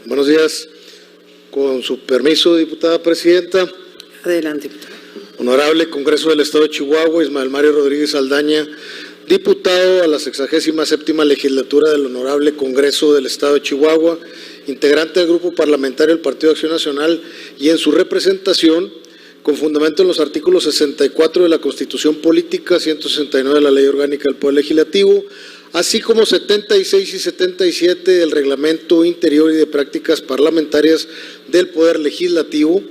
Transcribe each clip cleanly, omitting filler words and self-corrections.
Buenos días. Con su permiso, diputada presidenta. Adelante, diputado. Honorable Congreso del Estado de Chihuahua, Ismael Mario Rodríguez Saldaña, diputado a la 67ª legislatura del Honorable Congreso del Estado de Chihuahua, integrante del Grupo Parlamentario del Partido de Acción Nacional y en su representación, con fundamento en los artículos 64 de la Constitución Política, 169 de la Ley Orgánica del Poder Legislativo, así como 76 y 77 del Reglamento Interior y de Prácticas Parlamentarias del Poder Legislativo.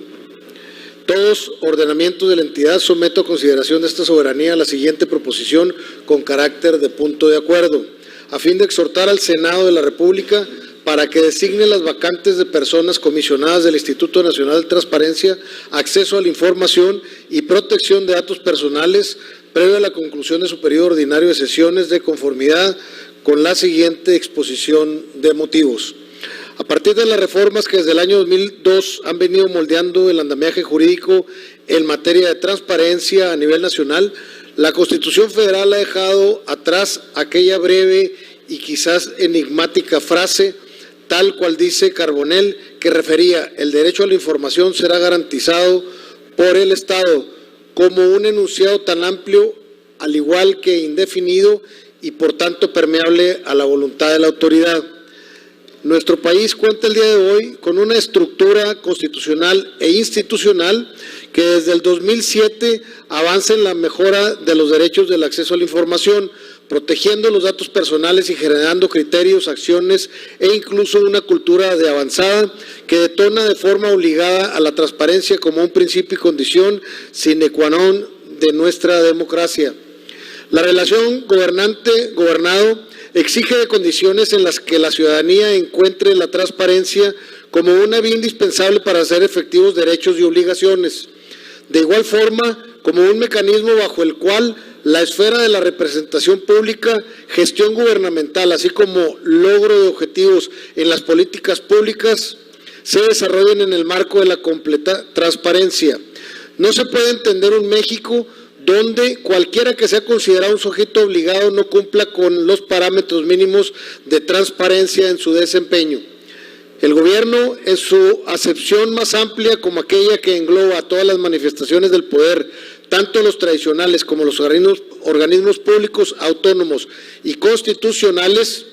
Todos ordenamientos de la entidad, someto a consideración de esta soberanía la siguiente proposición con carácter de punto de acuerdo, a fin de exhortar al Senado de la República para que designe las vacantes de personas comisionadas del Instituto Nacional de Transparencia, Acceso a la Información y Protección de Datos Personales, previo a la conclusión de su periodo ordinario de sesiones, de conformidad con la siguiente exposición de motivos. A partir de las reformas que desde el año 2002 han venido moldeando el andamiaje jurídico en materia de transparencia a nivel nacional, la Constitución Federal ha dejado atrás aquella breve y quizás enigmática frase, tal cual dice Carbonell, que refería: el derecho a la información será garantizado por el Estado, como un enunciado tan amplio, al igual que indefinido y por tanto permeable a la voluntad de la autoridad. Nuestro país cuenta el día de hoy con una estructura constitucional e institucional que desde el 2007 avanza en la mejora de los derechos del acceso a la información, protegiendo los datos personales y generando criterios, acciones e incluso una cultura de avanzada que detona de forma obligada a la transparencia como un principio y condición sine qua non de nuestra democracia. La relación gobernante-gobernado exige de condiciones en las que la ciudadanía encuentre la transparencia como una vía indispensable para hacer efectivos derechos y obligaciones. De igual forma, como un mecanismo bajo el cual la esfera de la representación pública, gestión gubernamental, así como logro de objetivos en las políticas públicas, se desarrollen en el marco de la completa transparencia. No se puede entender un México donde cualquiera que sea considerado un sujeto obligado no cumpla con los parámetros mínimos de transparencia en su desempeño. El gobierno, en su acepción más amplia como aquella que engloba todas las manifestaciones del poder, tanto los tradicionales como los organismos públicos autónomos y constitucionales,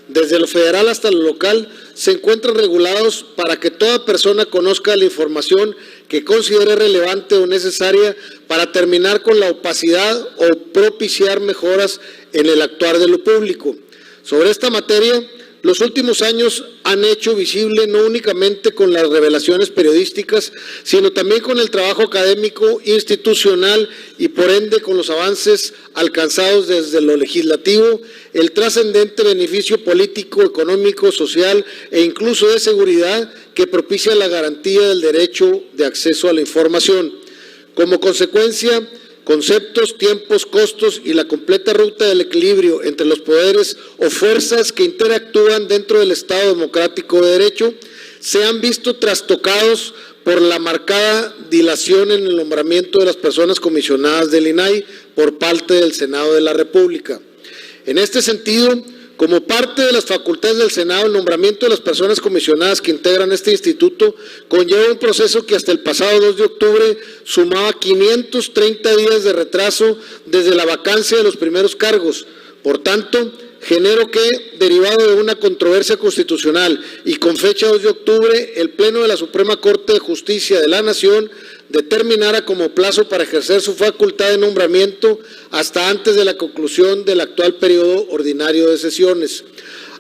desde lo federal hasta lo local, se encuentran regulados para que toda persona conozca la información que considere relevante o necesaria para terminar con la opacidad o propiciar mejoras en el actuar de lo público. Sobre esta materia, los últimos años han hecho visible no únicamente con las revelaciones periodísticas, sino también con el trabajo académico, institucional y por ende con los avances alcanzados desde lo legislativo, el trascendente beneficio político, económico, social e incluso de seguridad que propicia la garantía del derecho de acceso a la información. Como consecuencia, conceptos, tiempos, costos y la completa ruta del equilibrio entre los poderes o fuerzas que interactúan dentro del Estado democrático de derecho se han visto trastocados por la marcada dilación en el nombramiento de las personas comisionadas del INAI por parte del Senado de la República. En este sentido, como parte de las facultades del Senado, el nombramiento de las personas comisionadas que integran este instituto conlleva un proceso que hasta el pasado 2 de octubre sumaba 530 días de retraso desde la vacancia de los primeros cargos. Por tanto, genero que, derivado de una controversia constitucional y con fecha 2 de octubre, el Pleno de la Suprema Corte de Justicia de la Nación determinara como plazo para ejercer su facultad de nombramiento hasta antes de la conclusión del actual periodo ordinario de sesiones.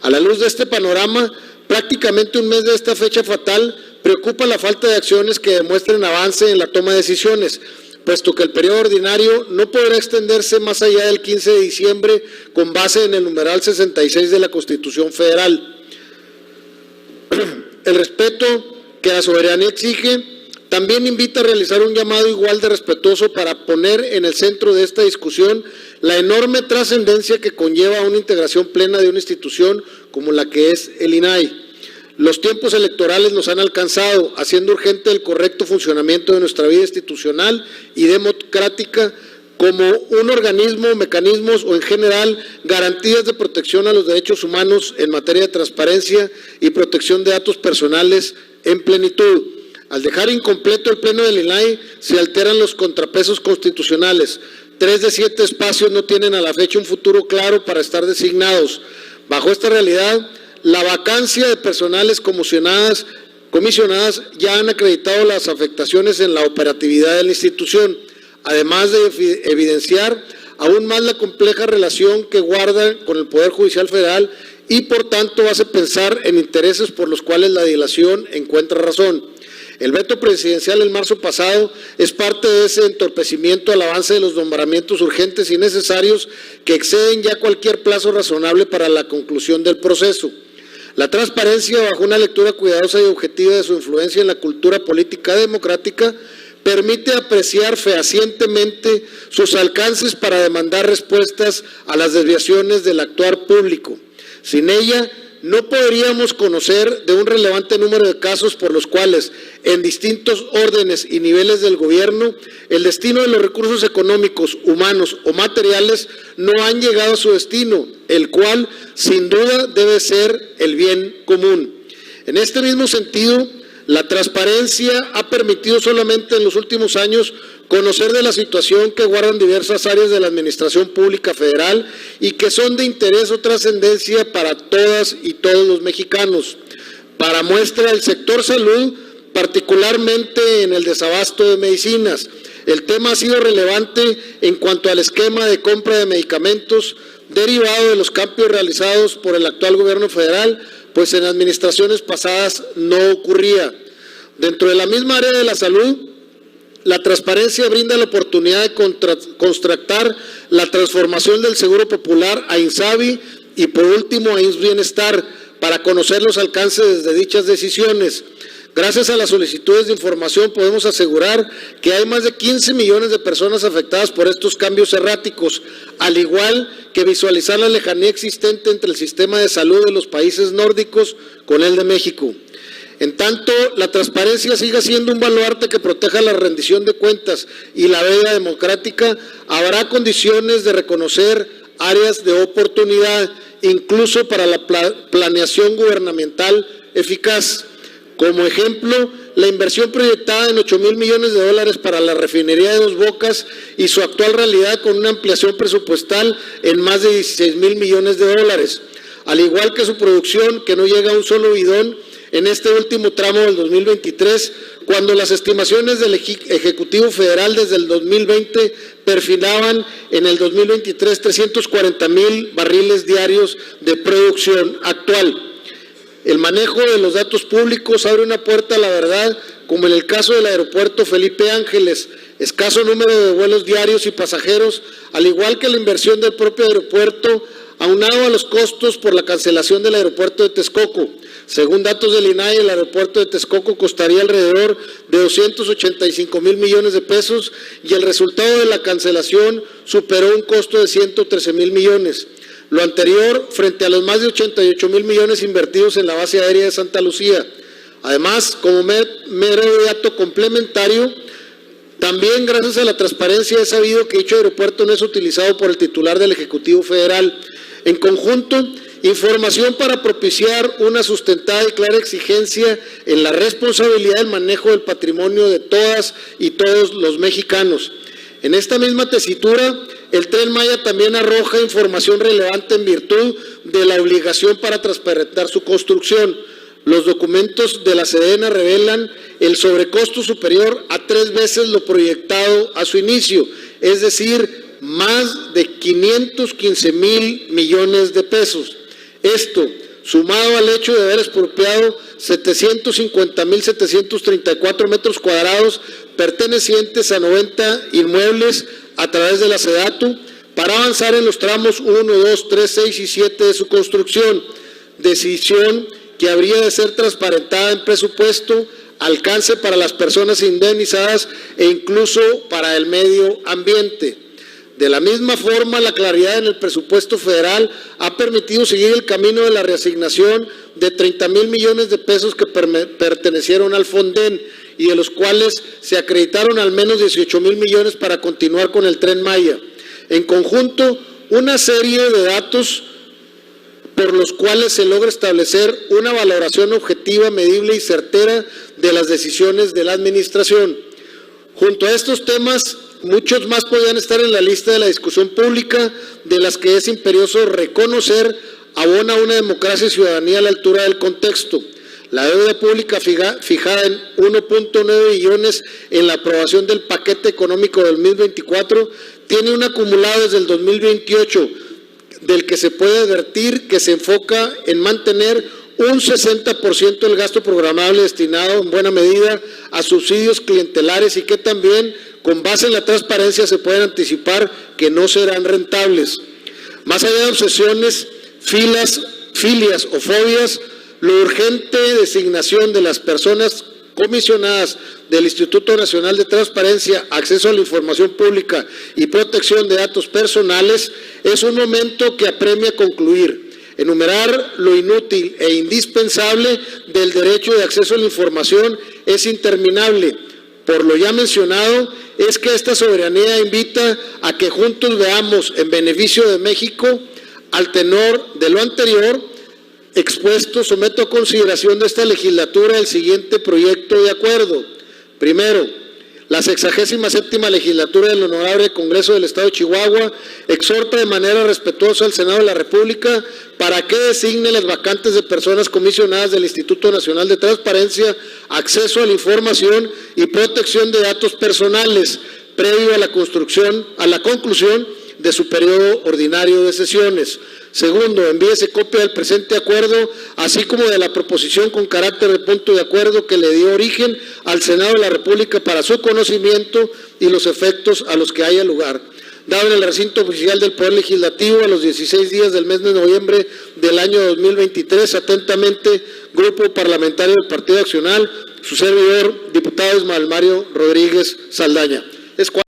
A la luz de este panorama, prácticamente un mes de esta fecha fatal, preocupa la falta de acciones que demuestren avance en la toma de decisiones, puesto que el periodo ordinario no podrá extenderse más allá del 15 de diciembre con base en el numeral 66 de la Constitución Federal. El respeto que la soberanía exige también invita a realizar un llamado igual de respetuoso para poner en el centro de esta discusión la enorme trascendencia que conlleva una integración plena de una institución como la que es el INAI. Los tiempos electorales nos han alcanzado, haciendo urgente el correcto funcionamiento de nuestra vida institucional y democrática, como un organismo, mecanismos o en general garantías de protección a los derechos humanos en materia de transparencia y protección de datos personales en plenitud. Al dejar incompleto el pleno del INAI, se alteran los contrapesos constitucionales. 3 de 7 espacios no tienen a la fecha un futuro claro para estar designados. Bajo esta realidad, la vacancia de personales comisionadas ya han acreditado las afectaciones en la operatividad de la institución, además de evidenciar aún más la compleja relación que guarda con el Poder Judicial Federal y, por tanto, hace pensar en intereses por los cuales la dilación encuentra razón. El veto presidencial el marzo pasado es parte de ese entorpecimiento al avance de los nombramientos urgentes y necesarios que exceden ya cualquier plazo razonable para la conclusión del proceso. La transparencia, bajo una lectura cuidadosa y objetiva de su influencia en la cultura política democrática, permite apreciar fehacientemente sus alcances para demandar respuestas a las desviaciones del actuar público. Sin ella, no podríamos conocer de un relevante número de casos por los cuales, en distintos órdenes y niveles del gobierno, el destino de los recursos económicos, humanos o materiales no han llegado a su destino, el cual, sin duda, debe ser el bien común. En este mismo sentido, la transparencia ha permitido solamente en los últimos años conocer de la situación que guardan diversas áreas de la Administración Pública Federal y que son de interés o trascendencia para todas y todos los mexicanos. Para muestra, el sector salud, particularmente en el desabasto de medicinas. El tema ha sido relevante en cuanto al esquema de compra de medicamentos derivado de los cambios realizados por el actual gobierno federal, pues en administraciones pasadas no ocurría. Dentro de la misma área de la salud, la transparencia brinda la oportunidad de constatar la transformación del Seguro Popular a INSABI y, por último, a IMSS Bienestar, para conocer los alcances de dichas decisiones. Gracias a las solicitudes de información podemos asegurar que hay más de 15 millones de personas afectadas por estos cambios erráticos, al igual que visualizar la lejanía existente entre el sistema de salud de los países nórdicos con el de México. En tanto, la transparencia siga siendo un baluarte que proteja la rendición de cuentas y la veda democrática, habrá condiciones de reconocer áreas de oportunidad, incluso para la planeación gubernamental eficaz. Como ejemplo, la inversión proyectada en 8,000 millones de dólares para la refinería de Dos Bocas y su actual realidad con una ampliación presupuestal en más de 16,000 millones de dólares, al igual que su producción, que no llega a un solo bidón en este último tramo del 2023, cuando las estimaciones del Ejecutivo Federal desde el 2020 perfilaban en el 2023 340,000 barriles diarios de producción actual. El manejo de los datos públicos abre una puerta a la verdad, como en el caso del aeropuerto Felipe Ángeles, escaso número de vuelos diarios y pasajeros, al igual que la inversión del propio aeropuerto, aunado a los costos por la cancelación del aeropuerto de Texcoco. Según datos del INAI, el aeropuerto de Texcoco costaría alrededor de 285,000 millones de pesos y el resultado de la cancelación superó un costo de 113,000 millones. Lo anterior frente a los más de 88,000 millones invertidos en la base aérea de Santa Lucía. Además, como mero dato complementario, también gracias a la transparencia es sabido que dicho aeropuerto no es utilizado por el titular del Ejecutivo Federal. En conjunto, información para propiciar una sustentada y clara exigencia en la responsabilidad del manejo del patrimonio de todas y todos los mexicanos. En esta misma tesitura, el Tren Maya también arroja información relevante en virtud de la obligación para transparentar su construcción. Los documentos de la Sedena revelan el sobrecosto superior a 3 veces lo proyectado a su inicio, es decir, más de 515,000 millones de pesos. Esto, sumado al hecho de haber expropiado 750,734 metros cuadrados pertenecientes a 90 inmuebles a través de la SEDATU, para avanzar en los tramos 1, 2, 3, 6 y 7 de su construcción, decisión que habría de ser transparentada en presupuesto, alcance para las personas indemnizadas e incluso para el medio ambiente. De la misma forma, la claridad en el presupuesto federal ha permitido seguir el camino de la reasignación de 30,000 millones de pesos que pertenecieron al Fonden y de los cuales se acreditaron al menos 18,000 millones para continuar con el Tren Maya. En conjunto, una serie de datos por los cuales se logra establecer una valoración objetiva, medible y certera de las decisiones de la Administración. Junto a estos temas, muchos más podrían estar en la lista de la discusión pública, de las que es imperioso reconocer abona una democracia y ciudadanía a la altura del contexto. La deuda pública fijada en 1.9 billones en la aprobación del paquete económico del 2024 tiene un acumulado desde el 2028, del que se puede advertir que se enfoca en mantener un 60% del gasto programable destinado en buena medida a subsidios clientelares y que también, con base en la transparencia, se pueden anticipar que no serán rentables. Más allá de obsesiones, filias o fobias, la urgente designación de las personas comisionadas del Instituto Nacional de Transparencia, Acceso a la Información Pública y Protección de Datos Personales es un momento que apremia a concluir. Enumerar lo inútil e indispensable del derecho de acceso a la información es interminable. Por lo ya mencionado, es que esta soberanía invita a que juntos veamos en beneficio de México. Al tenor de lo anterior expuesto, someto a consideración de esta legislatura el siguiente proyecto de acuerdo. Primero, la 67ª legislatura del Honorable Congreso del Estado de Chihuahua exhorta de manera respetuosa al Senado de la República para que designe las vacantes de personas comisionadas del Instituto Nacional de Transparencia, Acceso a la Información y Protección de Datos Personales, previo a la conclusión de su periodo ordinario de sesiones. Segundo, envíese copia del presente acuerdo, así como de la proposición con carácter de punto de acuerdo que le dio origen al Senado de la República para su conocimiento y los efectos a los que haya lugar. Dado en el recinto oficial del Poder Legislativo a los 16 días del mes de noviembre del año 2023, atentamente, Grupo Parlamentario del Partido Accional, su servidor, diputado Ismael Mario Rodríguez Saldaña.